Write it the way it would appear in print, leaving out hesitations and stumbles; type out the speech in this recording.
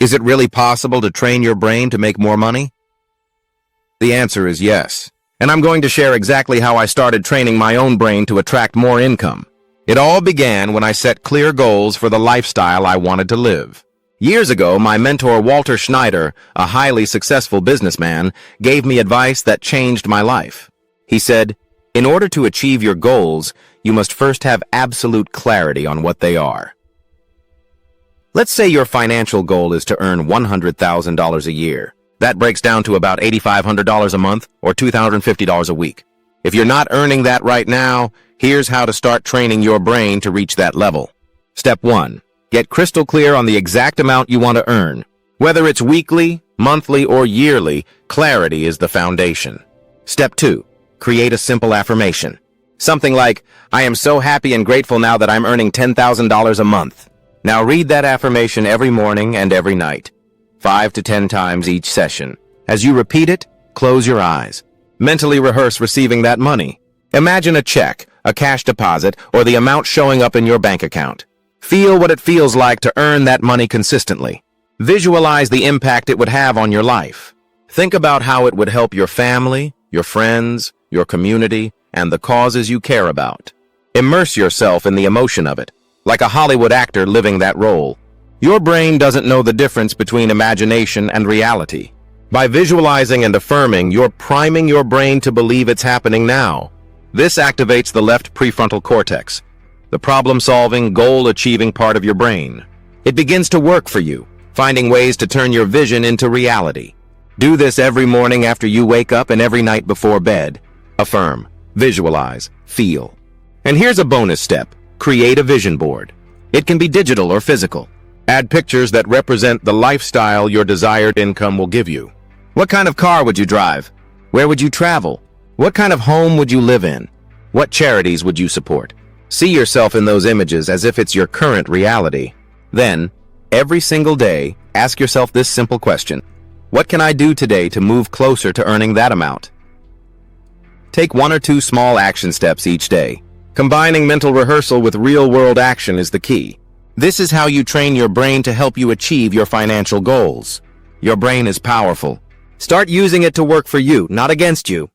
Is it really possible to train your brain to make more money? The answer is yes. And I'm going to share exactly how I started training my own brain to attract more income. It all began when I set clear goals for the lifestyle I wanted to live. Years ago, my mentor Walter Schneider, a highly successful businessman, gave me advice that changed my life. He said, "In order to achieve your goals, you must first have absolute clarity on what they are." Let's say your financial goal is to earn $100,000 a year. That breaks down to about $8,500 a month or $2,050 a week. If you're not earning that right now, here's how to start training your brain to reach that level. Step 1. Get crystal clear on the exact amount you want to earn. Whether it's weekly, monthly, or yearly, clarity is the foundation. Step 2. Create a simple affirmation. Something like, "I am so happy and grateful now that I'm earning $10,000 a month." Now read that affirmation every morning and every night, 5 to 10 times each session. As you repeat it, close your eyes. Mentally rehearse receiving that money. Imagine a check, a cash deposit, or the amount showing up in your bank account. Feel what it feels like to earn that money consistently. Visualize the impact it would have on your life. Think about how it would help your family, your friends, your community, and the causes you care about. Immerse yourself in the emotion of it, like a Hollywood actor living that role. Your brain doesn't know the difference between imagination and reality. By visualizing and affirming, you're priming your brain to believe it's happening now. This activates the left prefrontal cortex, the problem-solving, goal-achieving part of your brain. It begins to work for you, finding ways to turn your vision into reality. Do this every morning after you wake up and every night before bed. Affirm, visualize, feel. And here's a bonus step. Create a vision board. It can be digital or physical. Add pictures that represent the lifestyle your desired income will give you. What kind of car would you drive? Where would you travel? What kind of home would you live in? What charities would you support? See yourself in those images as if it's your current reality. Then, every single day, ask yourself this simple question. What can I do today to move closer to earning that amount? Take 1 or 2 small action steps each day. Combining mental rehearsal with real-world action is the key. This is how you train your brain to help you achieve your financial goals. Your brain is powerful. Start using it to work for you, not against you.